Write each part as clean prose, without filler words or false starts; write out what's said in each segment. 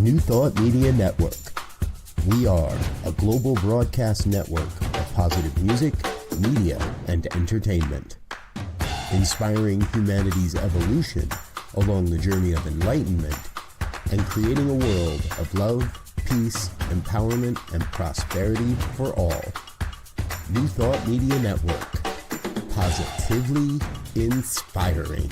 New Thought Media Network. We are a global broadcast network of positive music, media, and entertainment, inspiring humanity's evolution along the journey of enlightenment and creating a world of love, peace, empowerment, and prosperity for all. New Thought Media Network. Positively inspiring.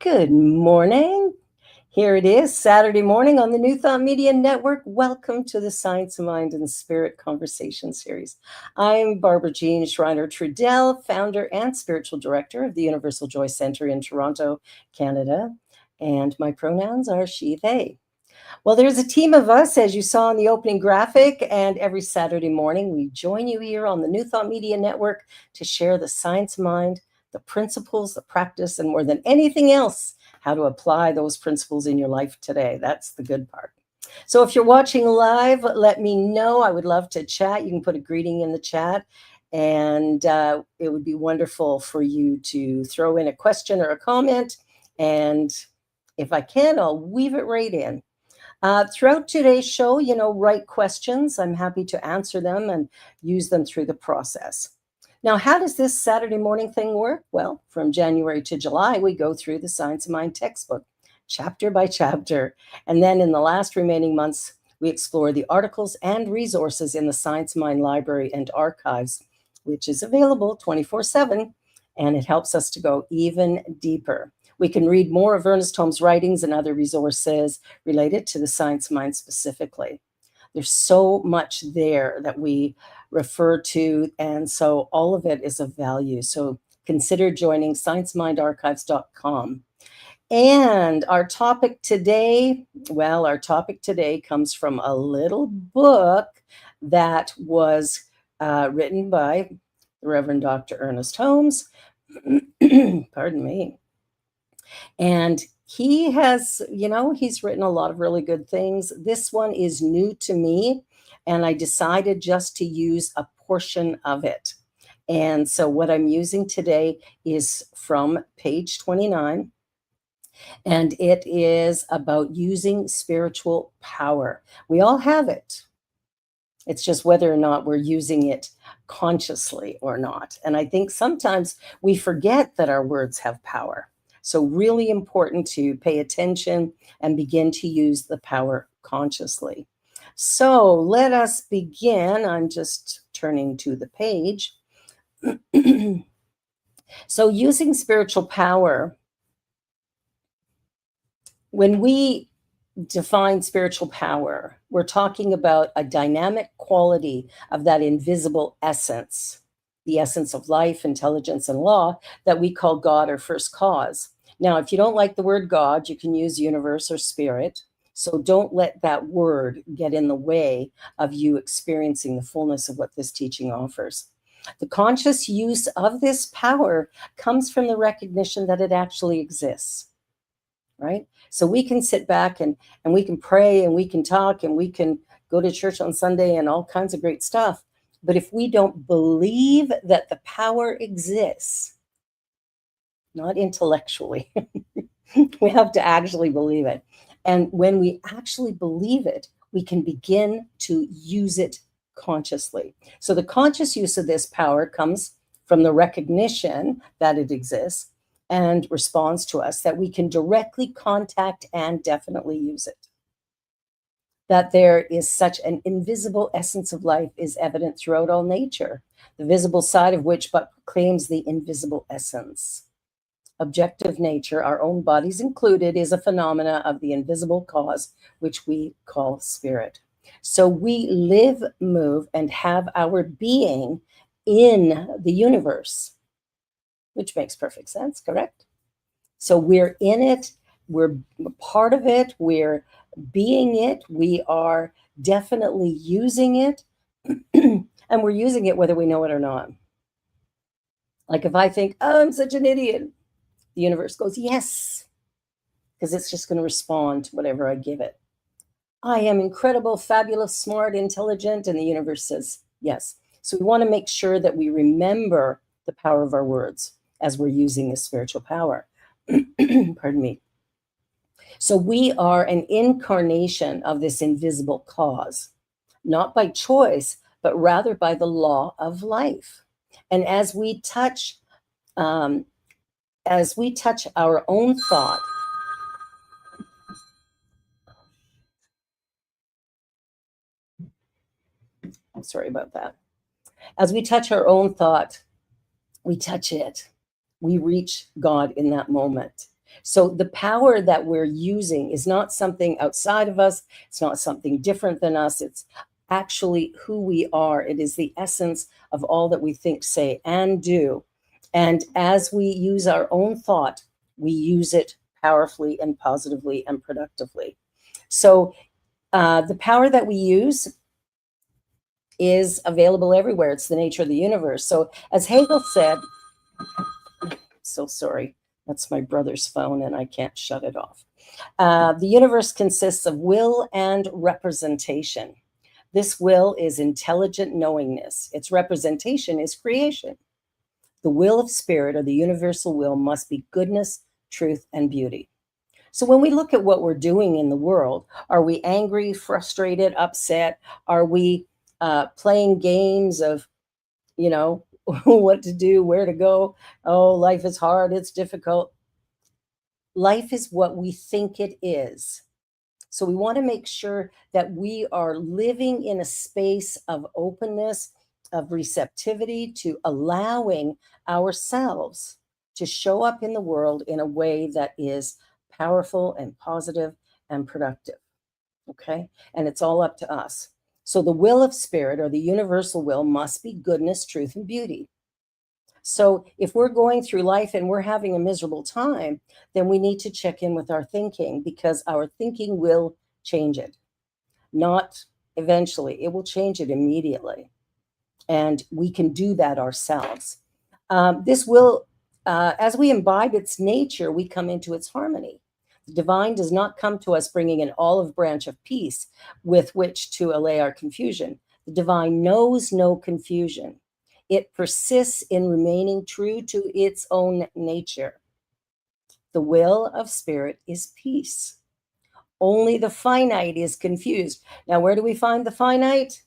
Good morning. Here it is, Saturday morning on the New Thought Media Network. Welcome to the Science of Mind and Spirit Conversation Series. I'm Barbara Jean Schreiner-Trudell, founder and spiritual director of the Universal Joy Center in Toronto, Canada, and my pronouns are she, they. Well, there's a team of us, as you saw in the opening graphic, and every Saturday morning we join you here on the New Thought Media Network to share the science of mind, the principles, the practice, and more than anything else, how to apply those principles in your life today. That's the good part. So if you're watching live, let me know. I would love to chat. You can put a greeting in the chat, and it would be wonderful for you to throw in a question or a comment, and if I can, I'll weave it right in. Throughout today's show, write questions. I'm happy to answer them and use them through the process. Now, how does this Saturday morning thing work? Well, from January to July, we go through the Science of Mind textbook, chapter by chapter. And then in the last remaining months, we explore the articles and resources in the Science of Mind Library and Archives, which is available 24/7, and it helps us to go even deeper. We can read more of Ernest Holmes' writings and other resources related to the Science of Mind specifically. There's so much there that we refer to, and so all of it is of value. So consider joining sciencemindarchives.com. And our topic today comes from a little book that was written by the Reverend Dr. Ernest Holmes. Pardon me. And he has, he's written a lot of really good things. This one is new to me, and I decided just to use a portion of it. And so what I'm using today is from page 29, and it is about using spiritual power. We all have it. It's just whether or not we're using it consciously or not. And I think sometimes we forget that our words have power. So really important to pay attention and begin to use the power consciously. So let us begin. I'm just turning to the page. So using spiritual power, when we define spiritual power, we're talking about a dynamic quality of that invisible essence, the essence of life, intelligence, and law that we call God or first cause. Now, if you don't like the word God, you can use universe or spirit. So don't let that word get in the way of you experiencing the fullness of what this teaching offers. The conscious use of this power comes from the recognition that it actually exists, right? So we can sit back and we can pray and we can talk and we can go to church on Sunday and all kinds of great stuff. But if we don't believe that the power exists, not intellectually, we have to actually believe it. And when we actually believe it, we can begin to use it consciously. So the conscious use of this power comes from the recognition that it exists, and responds to us, that we can directly contact and definitely use it. That there is such an invisible essence of life is evident throughout all nature, the visible side of which but proclaims the invisible essence. Objective nature, our own bodies included, is a phenomena of the invisible cause, which we call spirit. So we live, move, and have our being in the universe, which makes perfect sense, correct? So we're in it, we're part of it, we're being it, we are definitely using it, and we're using it whether we know it or not. Like if I think, oh, I'm such an idiot, the universe goes, yes, because it's just going to respond to whatever I give it. I am incredible, fabulous, smart, intelligent, and the universe says yes. So we want to make sure that we remember the power of our words as we're using this spiritual power. Pardon me. So we are an incarnation of this invisible cause, not by choice, but rather by the law of life. And as we touch our own thought, I'm sorry about that. As we touch our own thought, we touch it. We reach God in that moment. So the power that we're using is not something outside of us. It's not something different than us. It's actually who we are. It is the essence of all that we think, say, and do. And as we use our own thought, we use it powerfully and positively and productively. So the power that we use is available everywhere. It's the nature of the universe. So as Hegel said, so sorry, that's my brother's phone and I can't shut it off. The universe consists of will and representation. This will is intelligent knowingness. Its representation is creation. The will of spirit, or the universal will, must be goodness, truth, and beauty. So when we look at what we're doing in the world, are we angry, frustrated, upset? Are we playing games of, what to do, where to go? Oh, life is hard, it's difficult. Life is what we think it is. So we want to make sure that we are living in a space of openness, of receptivity to allowing ourselves to show up in the world in a way that is powerful and positive and productive. Okay? And it's all up to us. So the will of spirit, or the universal will, must be goodness, truth, and beauty. So if we're going through life and we're having a miserable time, then we need to check in with our thinking, because our thinking will change it. Not eventually, it will change it immediately. And we can do that ourselves. This will, as we imbibe its nature, we come into its harmony. The divine does not come to us bringing an olive branch of peace with which to allay our confusion. The divine knows no confusion. It persists in remaining true to its own nature. The will of spirit is peace. Only the finite is confused. Now, where do we find the finite?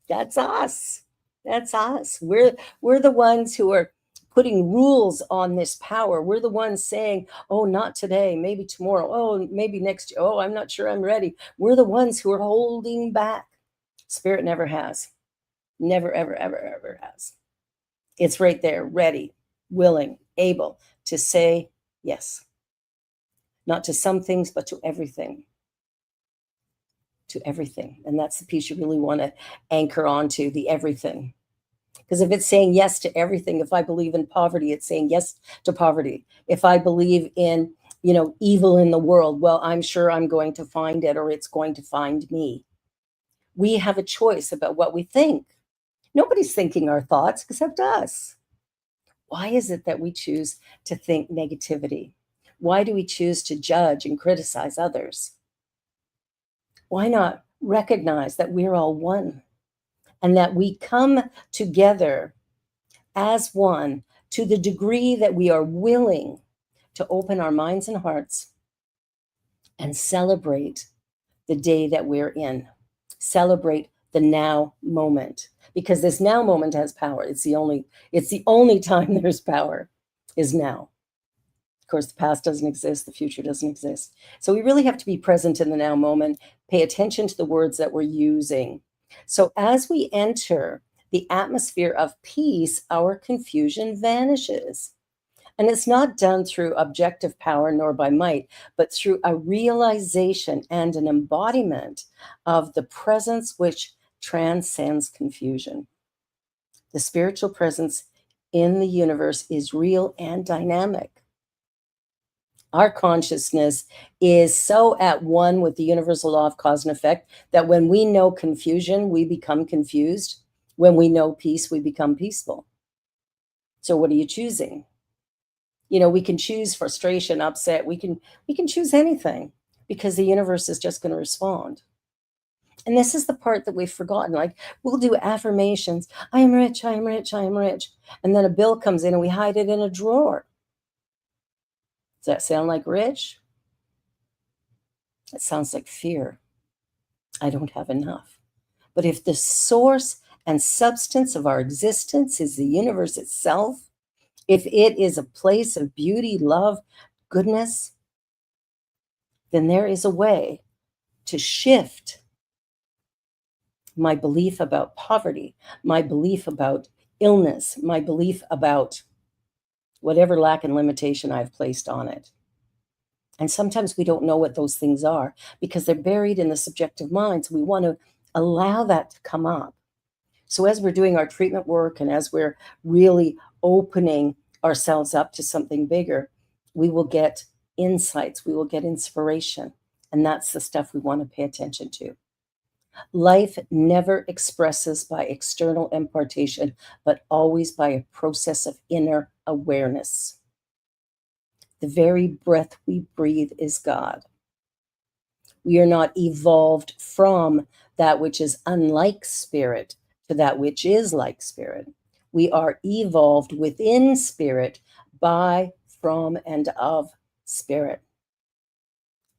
That's us. That's us. We're the ones who are putting rules on this power. We're the ones saying, oh, not today, maybe tomorrow, oh, maybe next year, oh, I'm not sure I'm ready. We're the ones who are holding back. Spirit never has. Never, ever, ever, ever has. It's right there, ready, willing, able to say yes. Not to some things, but to everything. To everything. And that's the piece you really want to anchor onto, the everything. Because if it's saying yes to everything, if I believe in poverty, it's saying yes to poverty. If I believe in, evil in the world, well, I'm sure I'm going to find it, or it's going to find me. We have a choice about what we think. Nobody's thinking our thoughts except us. Why is it that we choose to think negativity? Why do we choose to judge and criticize others? Why not recognize that we're all one, and that we come together as one to the degree that we are willing to open our minds and hearts and celebrate the day that we're in, celebrate the now moment, because this now moment has power. It's the only time there's power. is now. Of course, the past doesn't exist, the future doesn't exist. So we really have to be present in the now moment, pay attention to the words that we're using. So as we enter the atmosphere of peace, our confusion vanishes. And it's not done through objective power nor by might, but through a realization and an embodiment of the presence which transcends confusion. The spiritual presence in the universe is real and dynamic. Our consciousness is so at one with the universal law of cause and effect that when we know confusion, we become confused. When we know peace, we become peaceful. So what are you choosing? We can choose frustration, upset. We can choose anything because the universe is just going to respond. And this is the part that we've forgotten. Like, we'll do affirmations. I am rich, I am rich, I am rich. And then a bill comes in and we hide it in a drawer. Does that sound like rich? It sounds like fear. I don't have enough. But if the source and substance of our existence is the universe itself, if it is a place of beauty, love, goodness, then there is a way to shift my belief about poverty, my belief about illness, my belief about whatever lack and limitation I've placed on it. And sometimes we don't know what those things are because they're buried in the subjective mind. So we want to allow that to come up. So as we're doing our treatment work and as we're really opening ourselves up to something bigger, we will get insights, we will get inspiration. And that's the stuff we want to pay attention to. Life never expresses by external impartation, but always by a process of inner awareness. The very breath we breathe is God. We are not evolved from that which is unlike spirit to that which is like spirit. We are evolved within spirit by, from, and of spirit.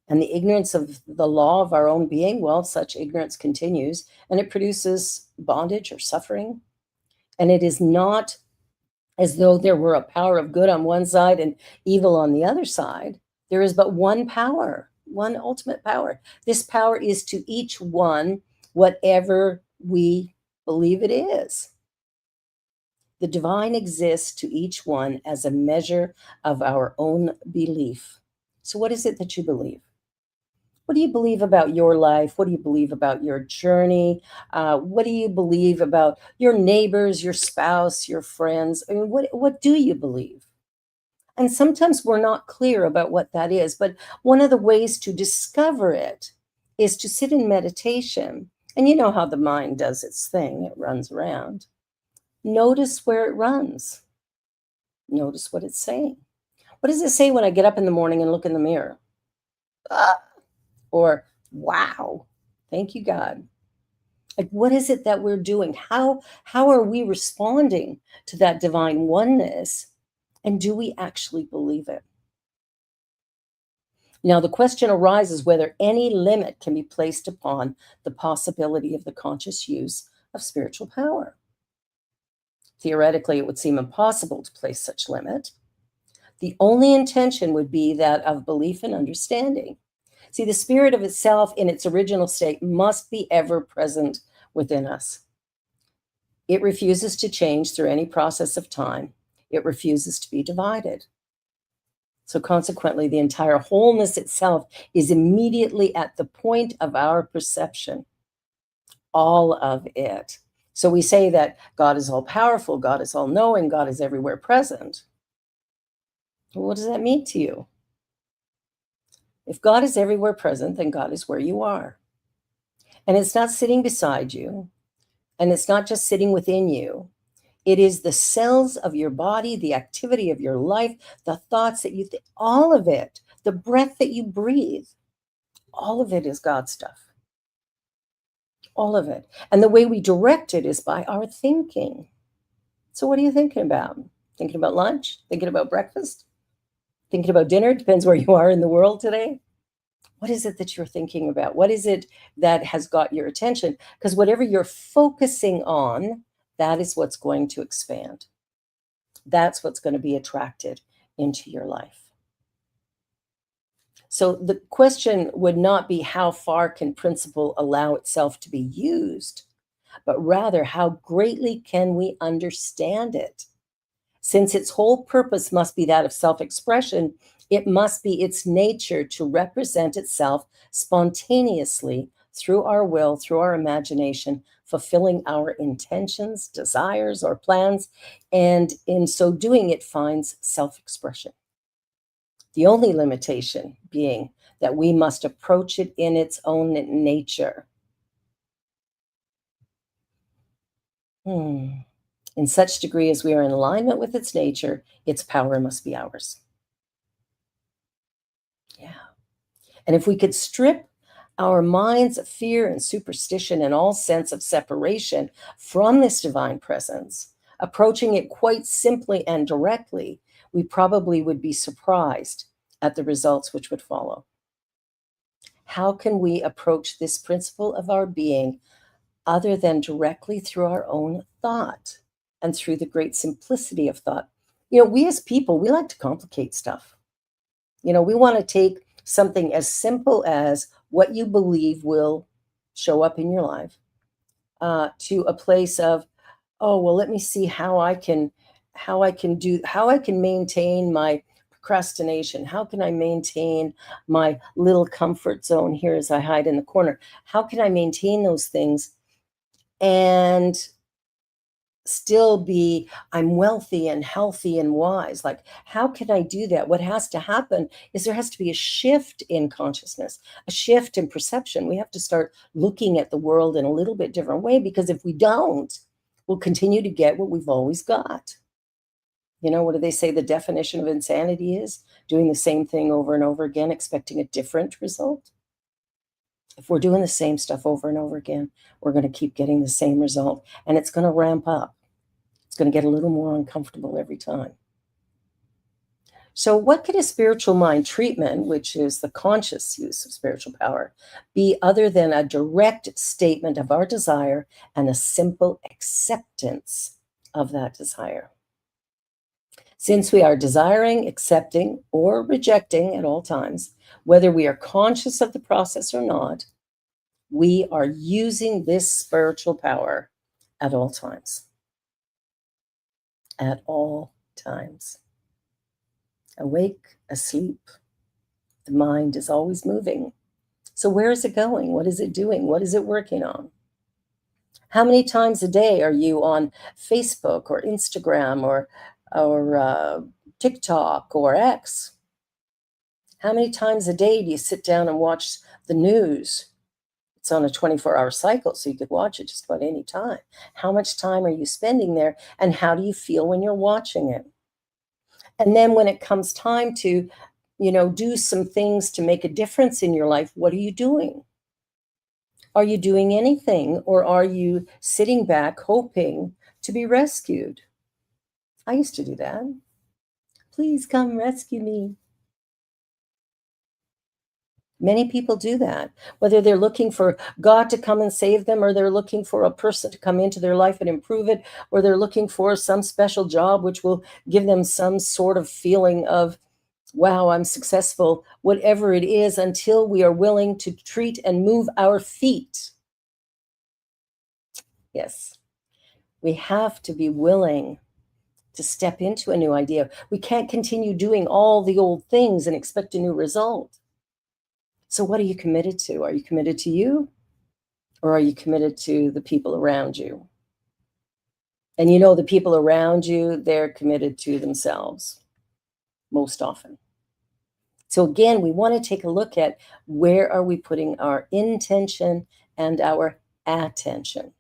And the ignorance of the law of our own being, well, such ignorance continues and it produces bondage or suffering. And it is not as though there were a power of good on one side and evil on the other side. There is but one power, one ultimate power. This power is to each one whatever we believe it is. The divine exists to each one as a measure of our own belief. So what is it that you believe? What do you believe about your life? What do you believe about your journey? What do you believe about your neighbors, your spouse, your friends? I mean, what do you believe? And sometimes we're not clear about what that is, but one of the ways to discover it is to sit in meditation. And you know how the mind does its thing. It runs around. Notice where it runs. Notice what it's saying. What does it say when I get up in the morning and look in the mirror? Or, wow, thank you, God. Like, what is it that we're doing? How are we responding to that divine oneness? And do we actually believe it? Now, the question arises whether any limit can be placed upon the possibility of the conscious use of spiritual power. Theoretically, it would seem impossible to place such limit. The only intention would be that of belief and understanding. See, the spirit of itself in its original state must be ever present within us. It refuses to change through any process of time. It refuses to be divided. So consequently, the entire wholeness itself is immediately at the point of our perception. All of it. So we say that God is all powerful, God is all knowing, God is everywhere present. Well, what does that mean to you? If God is everywhere present, then God is where you are. And it's not sitting beside you, and it's not just sitting within you. It is the cells of your body, the activity of your life, the thoughts that you think, all of it, the breath that you breathe, all of it is God stuff. All of it. And the way we direct it is by our thinking. So what are you thinking about? Thinking about lunch? Thinking about breakfast? Thinking about dinner? Depends where you are in the world today. What is it that you're thinking about? What is it that has got your attention? Because whatever you're focusing on, that is what's going to expand. That's what's going to be attracted into your life. So the question would not be how far can principle allow itself to be used, but rather how greatly can we understand it? Since its whole purpose must be that of self-expression, it must be its nature to represent itself spontaneously through our will, through our imagination, fulfilling our intentions, desires, or plans, and in so doing, it finds self-expression. The only limitation being that we must approach it in its own nature. In such degree as we are in alignment with its nature, its power must be ours. Yeah. And if we could strip our minds of fear and superstition and all sense of separation from this divine presence, approaching it quite simply and directly, we probably would be surprised at the results which would follow. How can we approach this principle of our being other than directly through our own thought and through the great simplicity of thought? We as people, we like to complicate stuff. We want to take something as simple as what you believe will show up in your life to a place of, oh, well, let me see how I can maintain my procrastination. How can I maintain my little comfort zone here as I hide in the corner? How can I maintain those things and still be, I'm wealthy and healthy and wise? Like, how can I do that? What has to happen is there has to be a shift in consciousness, a shift in perception. We have to start looking at the world in a little bit different way, because if we don't, we'll continue to get what we've always got. What do they say the definition of insanity is? Doing the same thing over and over again, expecting a different result. If we're doing the same stuff over and over again, we're going to keep getting the same result, and it's going to ramp up. It's going to get a little more uncomfortable every time. So what could a spiritual mind treatment, which is the conscious use of spiritual power, be other than a direct statement of our desire and a simple acceptance of that desire? Since we are desiring, accepting, or rejecting at all times, whether we are conscious of the process or not, we are using this spiritual power at all times. At all times. Awake, asleep, the mind is always moving. So where is it going? What is it doing? What is it working on? How many times a day are you on Facebook or Instagram or TikTok or X? How many times a day do you sit down and watch the news? It's on a 24-hour cycle, so you could watch it just about any time. How much time are you spending there, and how do you feel when you're watching it? And then when it comes time to, do some things to make a difference in your life, what are you doing? Are you doing anything, or are you sitting back hoping to be rescued? I used to do that. Please come rescue me. Many people do that, whether they're looking for God to come and save them, or they're looking for a person to come into their life and improve it, or they're looking for some special job which will give them some sort of feeling of, wow, I'm successful, whatever it is, until we are willing to treat and move our feet. Yes, we have to be willing to step into a new idea. We can't continue doing all the old things and expect a new result. So what are you committed to? Are you committed to you, or are you committed to the people around you? And the people around you, they're committed to themselves most often. So again, we want to take a look at where are we putting our intention and our attention.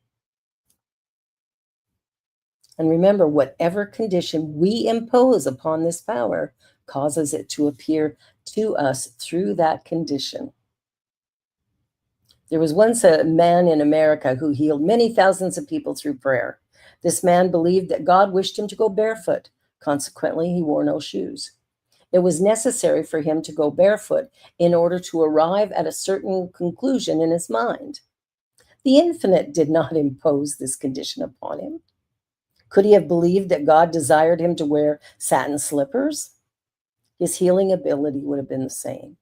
And remember, whatever condition we impose upon this power causes it to appear to us through that condition. There was once a man in America who healed many thousands of people through prayer. This man believed that God wished him to go barefoot. Consequently, he wore no shoes. It was necessary for him to go barefoot in order to arrive at a certain conclusion in his mind. The infinite did not impose this condition upon him. Could he have believed that God desired him to wear satin slippers? His healing ability would have been the same.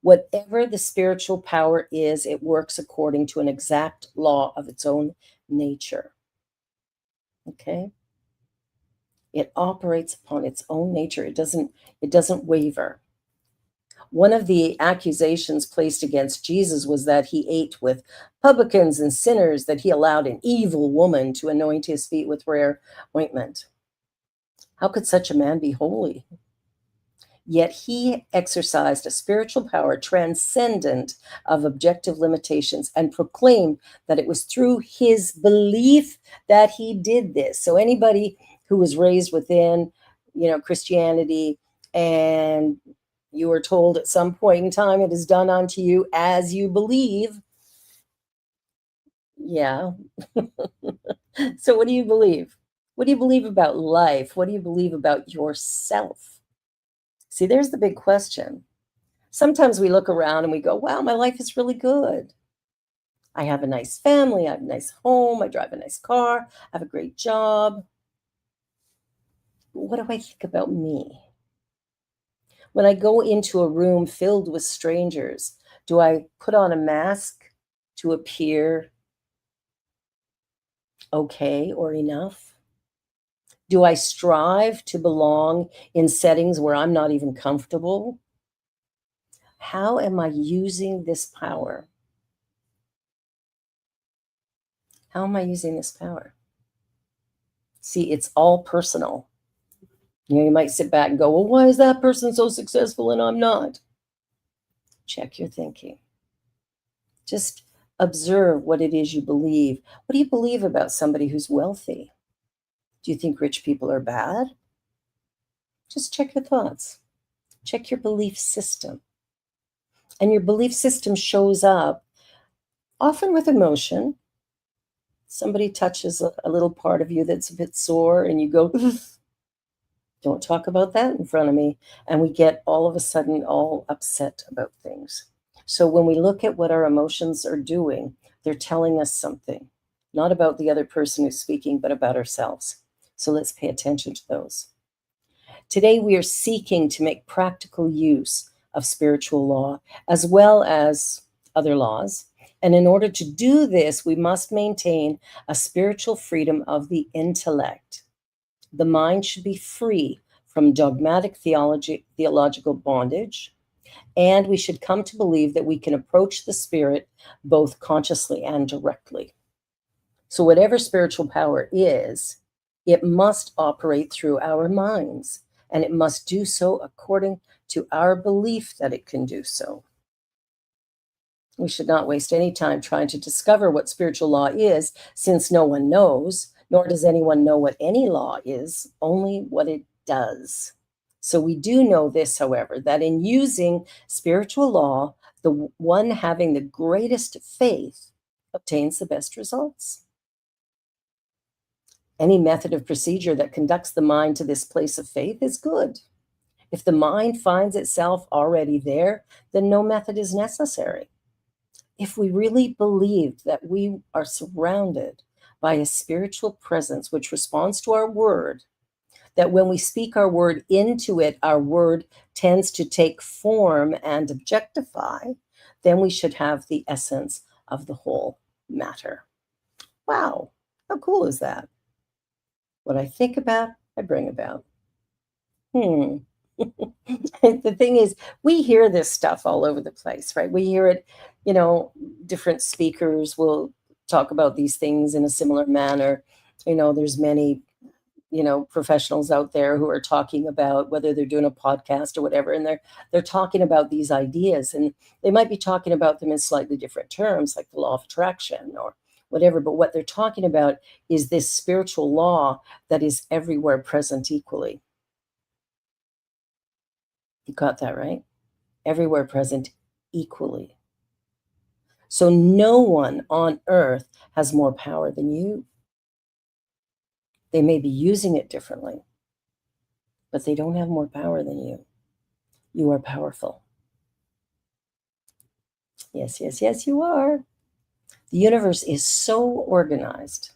Whatever the spiritual power is, it works according to an exact law of its own nature. Okay? It operates upon its own nature. It doesn't waver. One of the accusations placed against Jesus was that he ate with publicans and sinners, that he allowed an evil woman to anoint his feet with rare ointment. How could such a man be holy? Yet he exercised a spiritual power transcendent of objective limitations and proclaimed that it was through his belief that he did this. So anybody who was raised within, Christianity, and you were told at some point in time, it is done unto you as you believe. Yeah. So what do you believe? What do you believe about life? What do you believe about yourself? See, there's the big question. Sometimes we look around and we go, wow, my life is really good. I have a nice family. I have a nice home. I drive a nice car. I have a great job. What do I think about me? When I go into a room filled with strangers, do I put on a mask to appear okay or enough? Do I strive to belong in settings where I'm not even comfortable? How am I using this power? How am I using this power? See, it's all personal. You might sit back and go, well, why is that person so successful and I'm not? Check your thinking. Just observe what it is you believe. What do you believe about somebody who's wealthy? Do you think rich people are bad? Just check your thoughts. Check your belief system. And your belief system shows up often with emotion. Somebody touches a little part of you that's a bit sore and you go, don't talk about that in front of me. And we get all of a sudden all upset about things. So when we look at what our emotions are doing, they're telling us something, not about the other person who's speaking, but about ourselves. So let's pay attention to those. Today, we are seeking to make practical use of spiritual law as well as other laws. And in order to do this, we must maintain a spiritual freedom of the intellect. The mind should be free from dogmatic theological bondage, and we should come to believe that we can approach the spirit both consciously and directly. So whatever spiritual power is, it must operate through our minds, and it must do so according to our belief that it can do so. We should not waste any time trying to discover what spiritual law is, since no one knows, nor does anyone know what any law is, only what it does. So we do know this, however, that in using spiritual law, the one having the greatest faith obtains the best results. Any method of procedure that conducts the mind to this place of faith is good. If the mind finds itself already there, then no method is necessary. If we really believed that we are surrounded by a spiritual presence which responds to our word, that when we speak our word into it, our word tends to take form and objectify, then we should have the essence of the whole matter. Wow, how cool is that? What I think about, I bring about. The thing is, we hear this stuff all over the place, right? We hear it, different speakers will talk about these things in a similar manner. There's many, professionals out there who are talking about whether they're doing a podcast or whatever, and they're talking about these ideas, and they might be talking about them in slightly different terms, like the law of attraction or whatever. But what they're talking about is this spiritual law that is everywhere present equally. You got that right? Everywhere present equally. So no one on earth has more power than you. They may be using it differently, but they don't have more power than you. You are powerful. Yes, yes, yes, you are. The universe is so organized.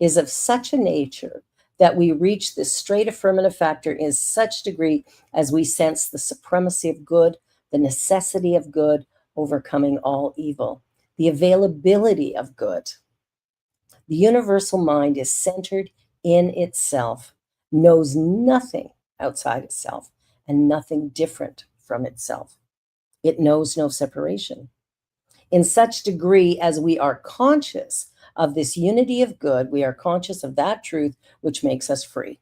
is of such a nature that we reach this straight affirmative factor in such degree as we sense the supremacy of good, the necessity of good, overcoming all evil, the availability of good. The universal mind is centered in itself, knows nothing outside itself, and nothing different from itself. It knows no separation. In such degree as we are conscious of this unity of good, we are conscious of that truth which makes us free.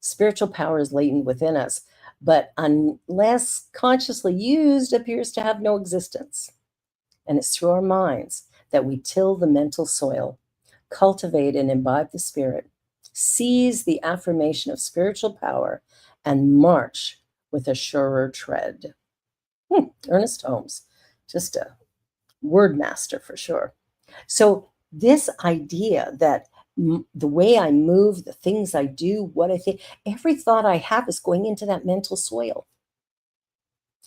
Spiritual power is latent within us, but unless consciously used, appears to have no existence. And it's through our minds that we till the mental soil, cultivate and imbibe the spirit, seize the affirmation of spiritual power, and march with a surer tread. Ernest Holmes, just a word master for sure. So this idea that the way I move, the things I do, what I think, every thought I have is going into that mental soil.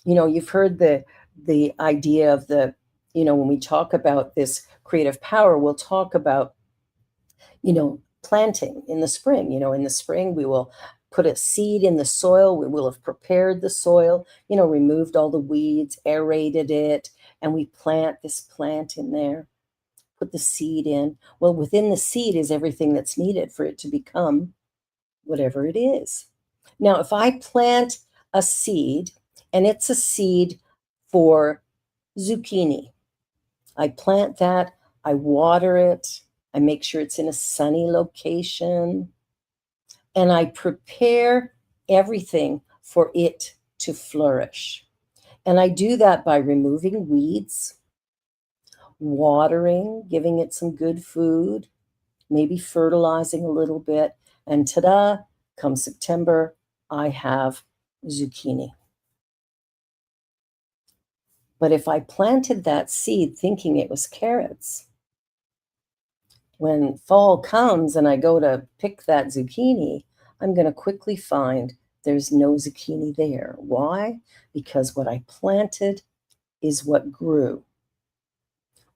You know, you've heard the idea of the, you know, when we talk about this creative power, we'll talk about, you know, planting in the spring. You know, in the spring, we will put a seed in the soil. We will have prepared the soil, you know, removed all the weeds, aerated it, and we plant this plant in there, put the seed in. Well, within the seed is everything that's needed for it to become whatever it is. Now, if I plant a seed and it's a seed for zucchini, I plant that, I water it, I make sure it's in a sunny location, and I prepare everything for it to flourish. And I do that by removing weeds, watering, giving it some good food, maybe fertilizing a little bit, and ta-da, come September, I have zucchini. But if I planted that seed thinking it was carrots, when fall comes and I go to pick that zucchini, I'm going to quickly find there's no zucchini there. Why? Because what I planted is what grew.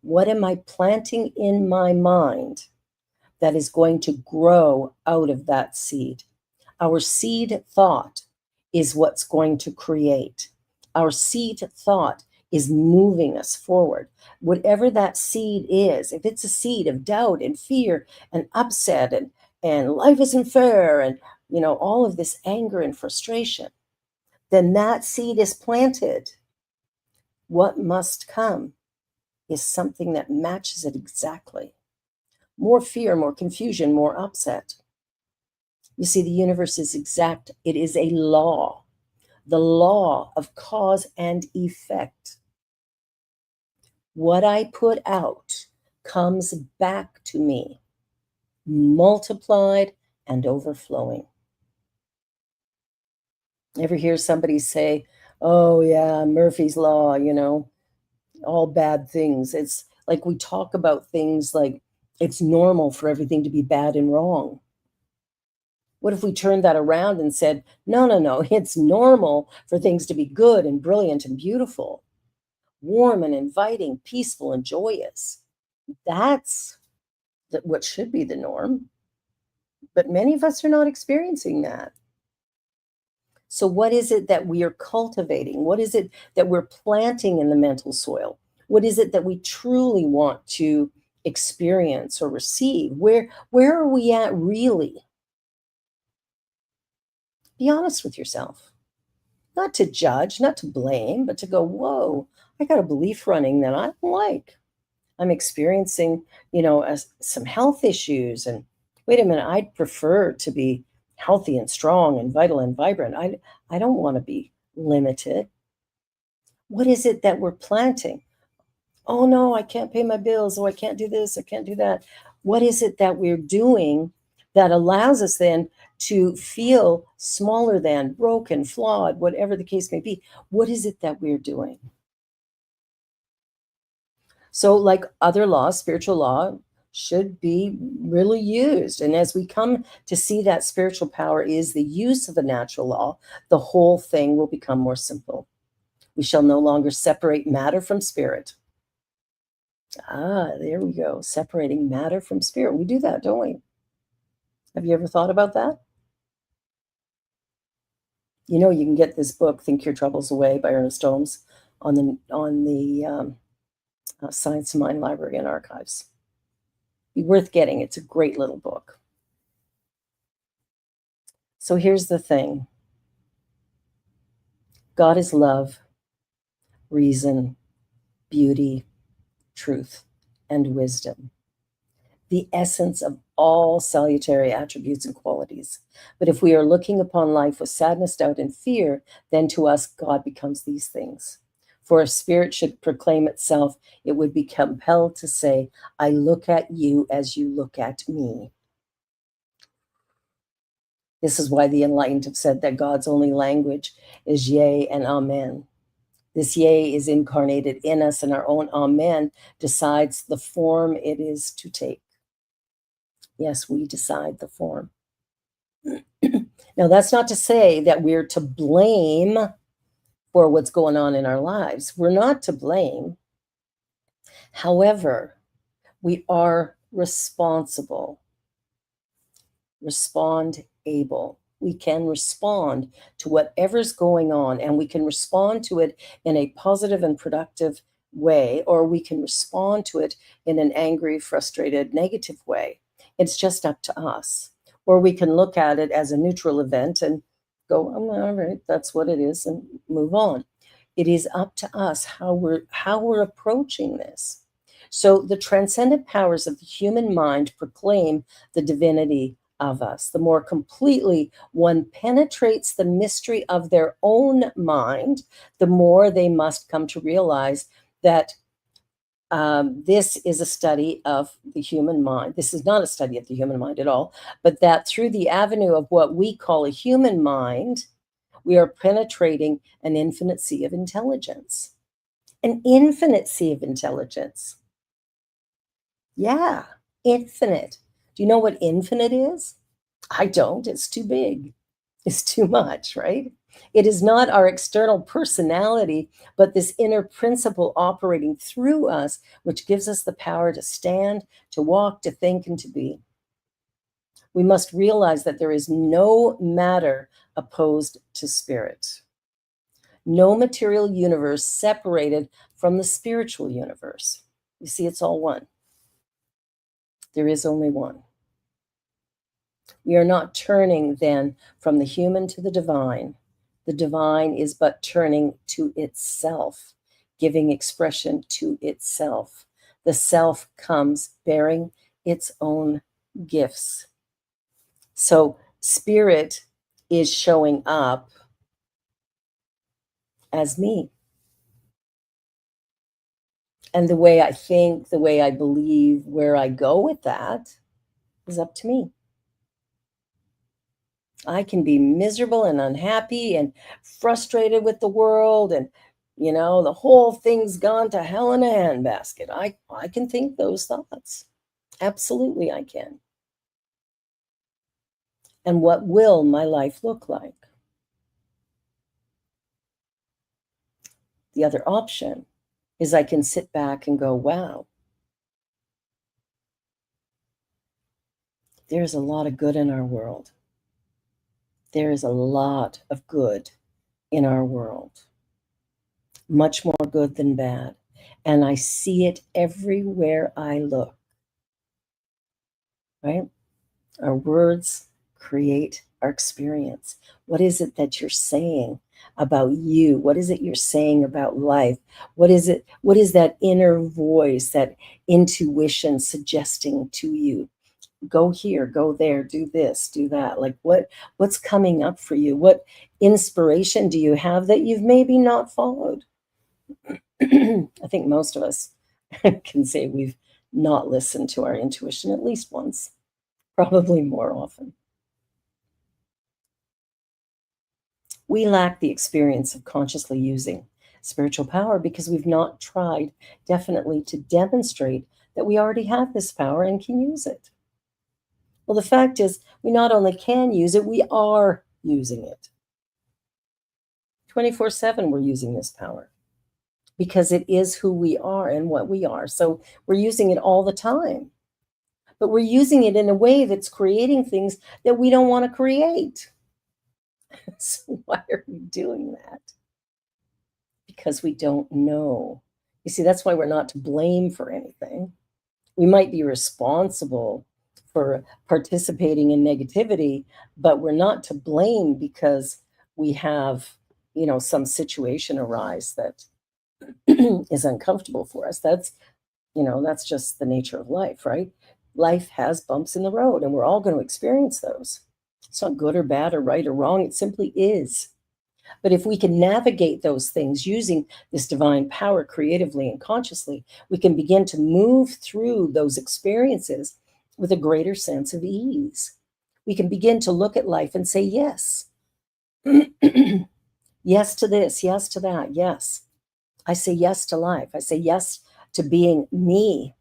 What am I planting in my mind that is going to grow out of that seed? Our seed thought is what's going to create. Our seed thought is moving us forward. Whatever that seed is, if it's a seed of doubt and fear and upset and life isn't fair and, you know, all of this anger and frustration, then that seed is planted. What must come is something that matches it exactly. More fear, more confusion, more upset. You see, the universe is exact. It is a law, the law of cause and effect. What I put out comes back to me, multiplied and overflowing. Ever hear somebody say, oh yeah, Murphy's Law, you know, all bad things. It's like we talk about things like it's normal for everything to be bad and wrong. What if we turned that around and said, no, no, no, it's normal for things to be good and brilliant and beautiful, warm and inviting, peaceful and joyous. That's what should be the norm. But many of us are not experiencing that. So what is it that we are cultivating? What is it that we're planting in the mental soil? What is it that we truly want to experience or receive? Where are we at really? Be honest with yourself. Not to judge, not to blame, but to go, whoa, I got a belief running that I don't like. I'm experiencing, you know, some health issues. And wait a minute, I'd prefer to be healthy and strong and vital and vibrant. I don't want to be limited. What is it that we're planting? Oh no, I can't pay my bills. Oh, I can't do this. I can't do that. What is it that we're doing that allows us then to feel smaller than, broken, flawed, whatever the case may be? What is it that we're doing? So like other laws, spiritual law should be really used. And as we come to see that spiritual power is the use of the natural law, the whole thing will become more simple. We shall no longer separate matter from spirit. Ah, there we go. Separating matter from spirit. We do that, don't we? Have you ever thought about that? You know, you can get this book, Think Your Troubles Away by Ernest Holmes, on the Science of Mind Library and Archives. Be worth getting. It's a great little book. So here's the thing. God is love, reason, beauty, truth, and wisdom, the essence of all salutary attributes and qualities. But if we are looking upon life with sadness, doubt, and fear, then to us God becomes these things. For if spirit should proclaim itself, it would be compelled to say, I look at you as you look at me. This is why the enlightened have said that God's only language is yea and amen. This yea is incarnated in us, and our own amen decides the form it is to take. Yes, we decide the form. Now, that's not to say that we're to blame for what's going on in our lives. We're not to blame. However, we are responsible, able. We can respond to whatever's going on, and we can respond to it in a positive and productive way, or we can respond to it in an angry, frustrated, negative way. It's just up to us. Or we can look at it as a neutral event and go, oh, all right, that's what it is, and move on. It is up to us how we're approaching this. So the transcendent powers of the human mind proclaim the divinity of us. The more completely one penetrates the mystery of their own mind, the more they must come to realize that this is a study of the human mind. This is not a study of the human mind at all, but that through the avenue of what we call a human mind, we are penetrating an infinite sea of intelligence. An infinite sea of intelligence. Yeah, infinite. Do you know what infinite is? I don't. It's too big. It's too much, right? It is not our external personality, but this inner principle operating through us, which gives us the power to stand, to walk, to think, and to be. We must realize that there is no matter opposed to spirit. No material universe separated from the spiritual universe. You see, it's all one. There is only one. We are not turning then from the human to the divine. The divine is but turning to itself, giving expression to itself. The self comes bearing its own gifts. So spirit is showing up as me. And the way I think, the way I believe, where I go with that is up to me. I can be miserable and unhappy and frustrated with the world, and the whole thing's gone to hell in a handbasket. I can think those thoughts. Absolutely, I can. And what will my life look like? The other option is I can sit back and go, wow, there's a lot of good in our world. There is a lot of good in our world. Much more good than bad. And I see it everywhere I look. Right? Our words create our experience. What is it that you're saying about you? What is it you're saying about life? What is that inner voice, that intuition suggesting to you? Go here, go there, do this, do that. Like what's coming up for you? What inspiration do you have that you've maybe not followed? I think most of us can say we've not listened to our intuition at least once, probably more often. We lack the experience of consciously using spiritual power because we've not tried definitely to demonstrate that we already have this power and can use it. Well, the fact is, we not only can use it, we are using it. 24/7, we're using this power because it is who we are and what we are. So we're using it all the time. but we're using it in a way that's creating things that we don't want to create. So why are we doing that? Because we don't know. You see, that's why we're not to blame for anything. We might be responsible for participating in negativity, but we're not to blame because we have, some situation arise that is uncomfortable for us. That's just the nature of life, right? Life has bumps in the road, and we're all going to experience those. It's not good or bad or right or wrong. It simply is. But if we can navigate those things using this divine power creatively and consciously, we can begin to move through those experiences with a greater sense of ease. We can begin to look at life and say, yes. Yes to this, yes to that, yes. I say yes to life. I say yes to being me.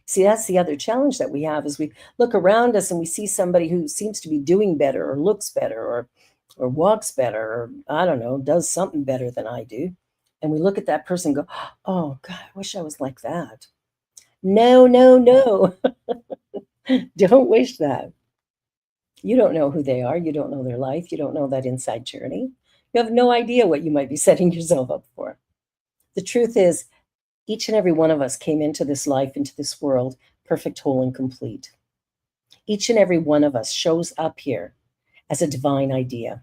See, that's the other challenge that we have is we look around us and we see somebody who seems to be doing better or looks better or walks better or, I don't know, does something better than I do. And we look at that person and go, oh, God, I wish I was like that. No, no, no. Don't wish that. You don't know who they are. You don't know their life. You don't know that inside journey. You have no idea what you might be setting yourself up for. The truth is, each and every one of us came into this life, into this world, perfect, whole, and complete. Each and every one of us shows up here as a divine idea.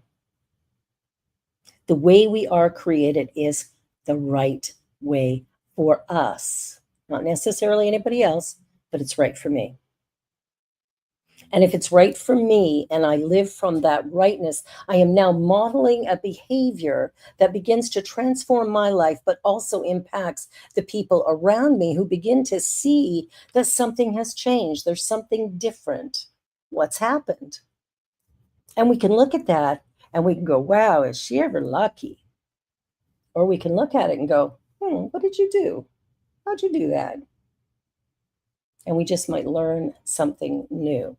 The way we are created is the right way for us, not necessarily anybody else, but it's right for me. And if it's right for me and I live from that rightness, I am now modeling a behavior that begins to transform my life, but also impacts the people around me who begin to see that something has changed. There's something different. What's happened? And we can look at that and we can go, wow, is she ever lucky? Or we can look at it and go, what did you do? How'd you do that? And we just might learn something new.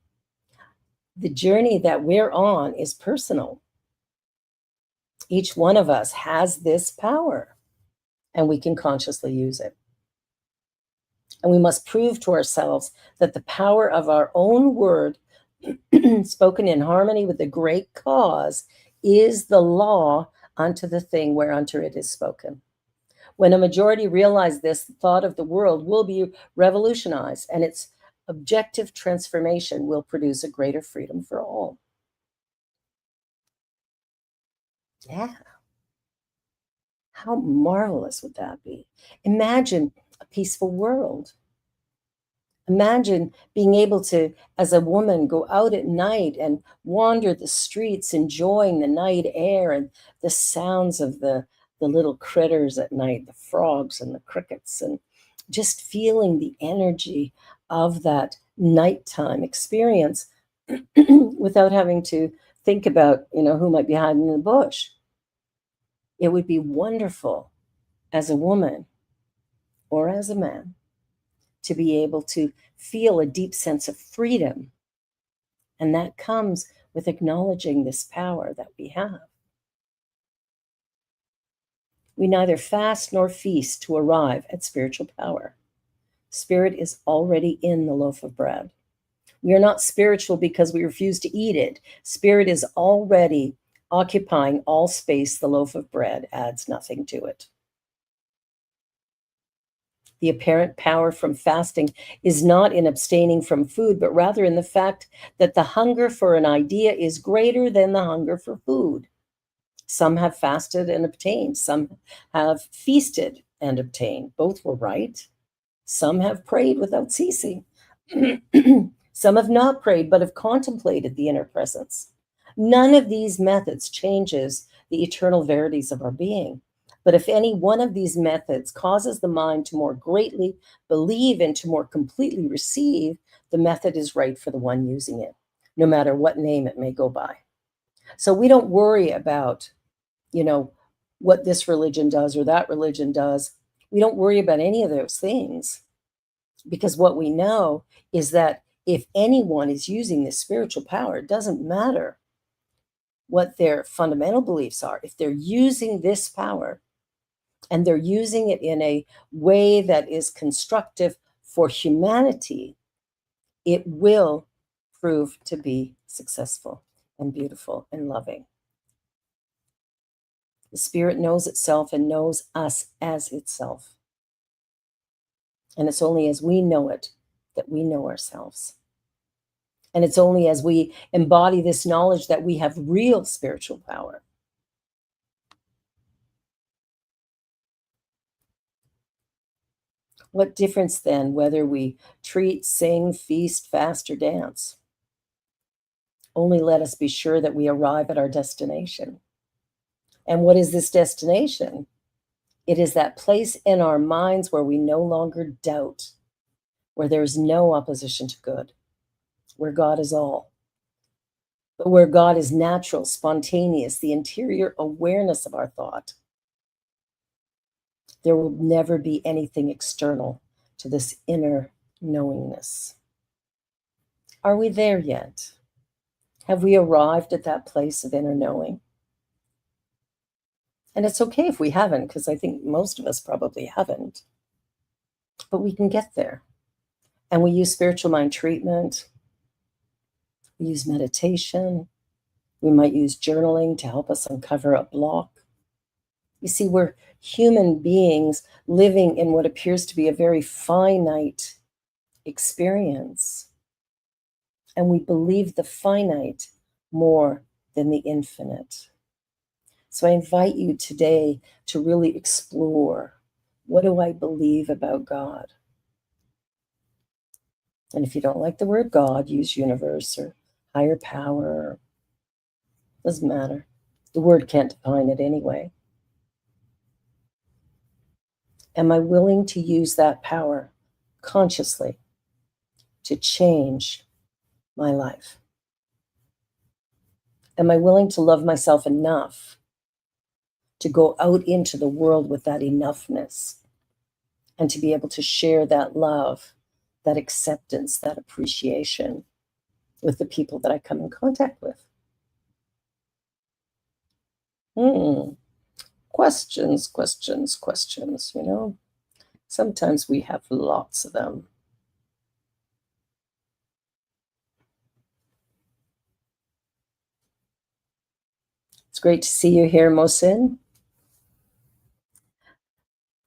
The journey that we're on is personal. Each one of us has this power, and we can consciously use it. And we must prove to ourselves that the power of our own word, spoken in harmony with the great cause, is the law unto the thing whereunto it is spoken. When a majority realize this, the thought of the world will be revolutionized, and its objective transformation will produce a greater freedom for all. Yeah. How marvelous would that be? Imagine a peaceful world. Imagine being able to, as a woman, go out at night and wander the streets, enjoying the night air and the sounds of the little critters at night, the frogs and the crickets, and just feeling the energy of that nighttime experience without having to think about, who might be hiding in the bush. It would be wonderful as a woman or as a man to be able to feel a deep sense of freedom. And that comes with acknowledging this power that we have. We neither fast nor feast to arrive at spiritual power. Spirit is already in the loaf of bread. We are not spiritual because we refuse to eat it. Spirit is already occupying all space. The loaf of bread adds nothing to it. The apparent power from fasting is not in abstaining from food, but rather in the fact that the hunger for an idea is greater than the hunger for food. Some have fasted and obtained. Some have feasted and obtained. Both were right. Some have prayed without ceasing. Some have not prayed, but have contemplated the inner presence. None of these methods changes the eternal verities of our being. But if any one of these methods causes the mind to more greatly believe and to more completely receive, the method is right for the one using it, no matter what name it may go by. So we don't worry about, what this religion does or that religion does. We don't worry about any of those things, because what we know is that if anyone is using this spiritual power, it doesn't matter what their fundamental beliefs are. If they're using this power and they're using it in a way that is constructive for humanity, it will prove to be successful and beautiful and loving. The Spirit knows itself and knows us as itself. And it's only as we know it that we know ourselves. And it's only as we embody this knowledge that we have real spiritual power. What difference then whether we treat, sing, feast, fast, or dance? Only let us be sure that we arrive at our destination. And what is this destination? It is that place in our minds where we no longer doubt, where there is no opposition to good, where God is all, but where God is natural, spontaneous, the interior awareness of our thought. There will never be anything external to this inner knowingness. Are we there yet? Have we arrived at that place of inner knowing? And it's okay if we haven't, because I think most of us probably haven't. But we can get there. And we use spiritual mind treatment. We use meditation. We might use journaling to help us uncover a block. You see, we're human beings living in what appears to be a very finite experience. And we believe the finite more than the infinite. So I invite you today to really explore, what do I believe about God? And if you don't like the word God, use universe or higher power. Doesn't matter. The word can't define it anyway. Am I willing to use that power consciously to change my life? Am I willing to love myself enough to go out into the world with that enoughness and to be able to share that love, that acceptance, that appreciation with the people that I come in contact with? Questions, questions, questions, you know. Sometimes we have lots of them. It's great to see you here, Mohsin.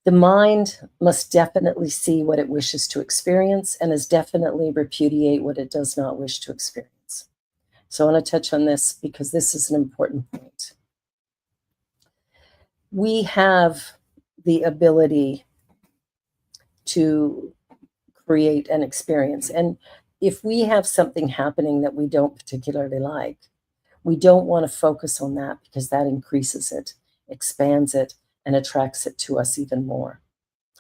The mind must definitely see what it wishes to experience and is definitely repudiate what it does not wish to experience. So I want to touch on this because this is an important point. We have the ability to create an experience. And if we have something happening that we don't particularly like, we don't want to focus on that because that increases it, expands it, and attracts it to us even more.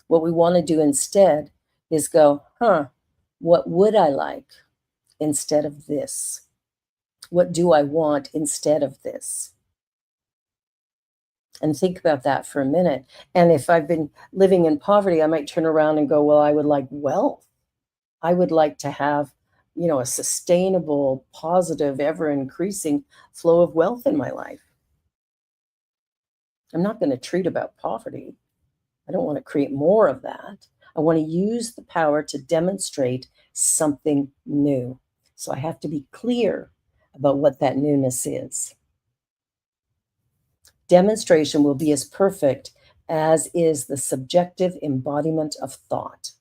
What we want to do instead is go, what would I like instead of this? What do I want instead of this? And think about that for a minute. And if I've been living in poverty, I might turn around and go, well, I would like wealth. I would like to have, a sustainable, positive, ever increasing flow of wealth in my life. I'm not going to treat about poverty. I don't want to create more of that. I want to use the power to demonstrate something new. So I have to be clear about what that newness is. Demonstration will be as perfect as is the subjective embodiment of thought.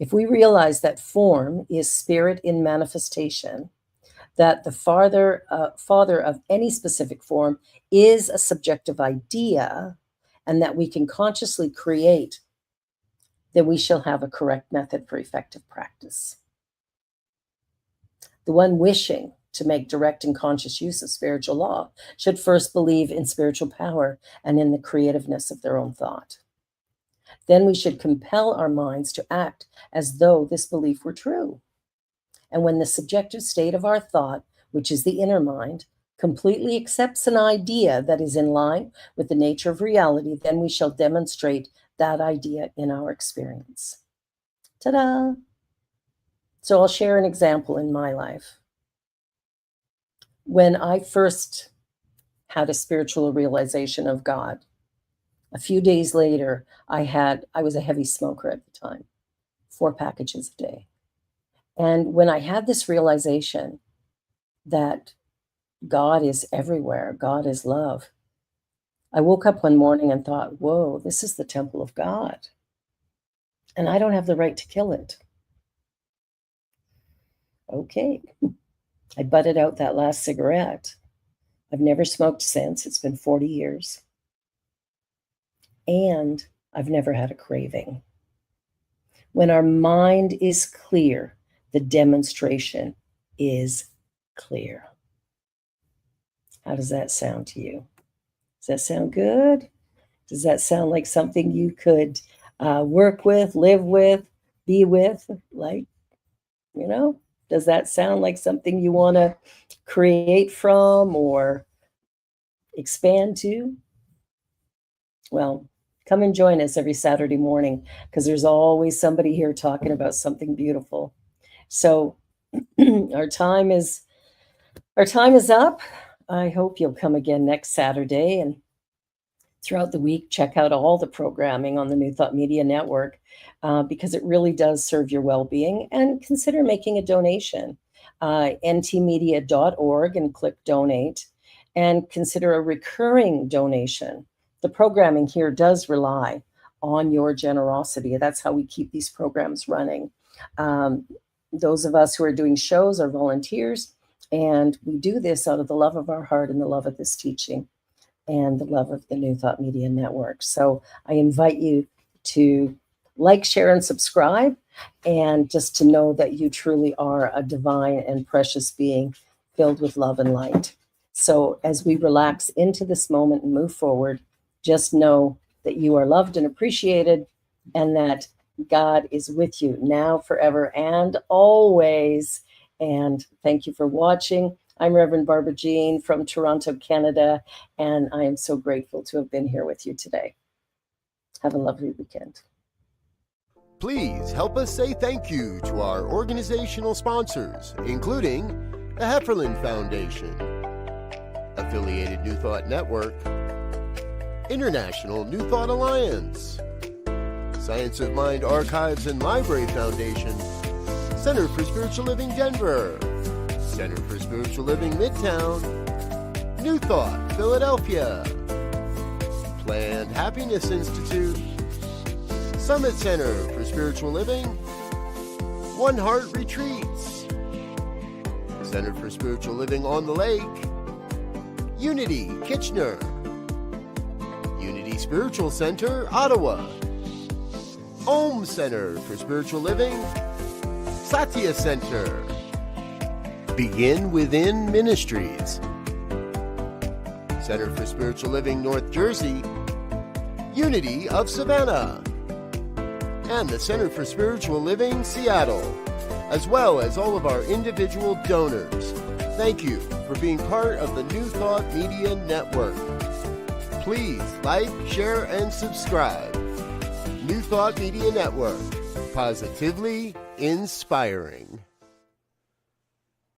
If we realize that form is spirit in manifestation, that the father of any specific form is a subjective idea, and that we can consciously create, then we shall have a correct method for effective practice. The one wishing to make direct and conscious use of spiritual law should first believe in spiritual power and in the creativeness of their own thought. Then we should compel our minds to act as though this belief were true. And when the subjective state of our thought, which is the inner mind, completely accepts an idea that is in line with the nature of reality, then we shall demonstrate that idea in our experience. Ta-da! So I'll share an example in my life. When I first had a spiritual realization of God, a few days later, I was a heavy smoker at the time, 4 packages a day. And when I had this realization that God is everywhere, God is love, I woke up one morning and thought, whoa, this is the temple of God, and I don't have the right to kill it. Okay. I butted out that last cigarette. I've never smoked since. It's been 40 years. And I've never had a craving. When our mind is clear, the demonstration is clear. How does that sound to you? Does that sound good? Does that sound like something you could work with, live with, be with? Like, you know, does that sound like something you want to create from or expand to? Well, come and join us every Saturday morning, because there's always somebody here talking about something beautiful. So our time is up. I hope you'll come again next Saturday, and throughout the week, check out all the programming on the New Thought Media Network, because it really does serve your well-being. And consider making a donation, ntmedia.org, and click donate, and consider a recurring donation. The programming here does rely on your generosity. That's how we keep these programs running. Those of us who are doing shows are volunteers, and we do this out of the love of our heart and the love of this teaching and the love of the New Thought Media Network. So I invite you to like, share, and subscribe, and just to know that you truly are a divine and precious being filled with love and light. So as we relax into this moment and move forward, just know that you are loved and appreciated, and that God is with you now, forever, and always. And thank you for watching. I'm Reverend Barbara Jean from Toronto, Canada, and I am so grateful to have been here with you today. Have a lovely weekend. Please help us say thank you to our organizational sponsors, including the Hefferland Foundation, Affiliated New Thought Network, International New Thought Alliance, Science of Mind Archives and Library Foundation, Center for Spiritual Living Denver, Center for Spiritual Living Midtown, New Thought Philadelphia, Planned Happiness Institute, Summit Center for Spiritual Living, One Heart Retreats, Center for Spiritual Living on the Lake, Unity Kitchener, Unity Spiritual Center Ottawa, Om Center for Spiritual Living, Satya Center, Begin Within Ministries, Center for Spiritual Living North Jersey, Unity of Savannah, and the Center for Spiritual Living Seattle, as well as all of our individual donors. Thank you for being part of the New Thought Media Network. Please like, share, and subscribe. New Thought Media Network, positively inspiring.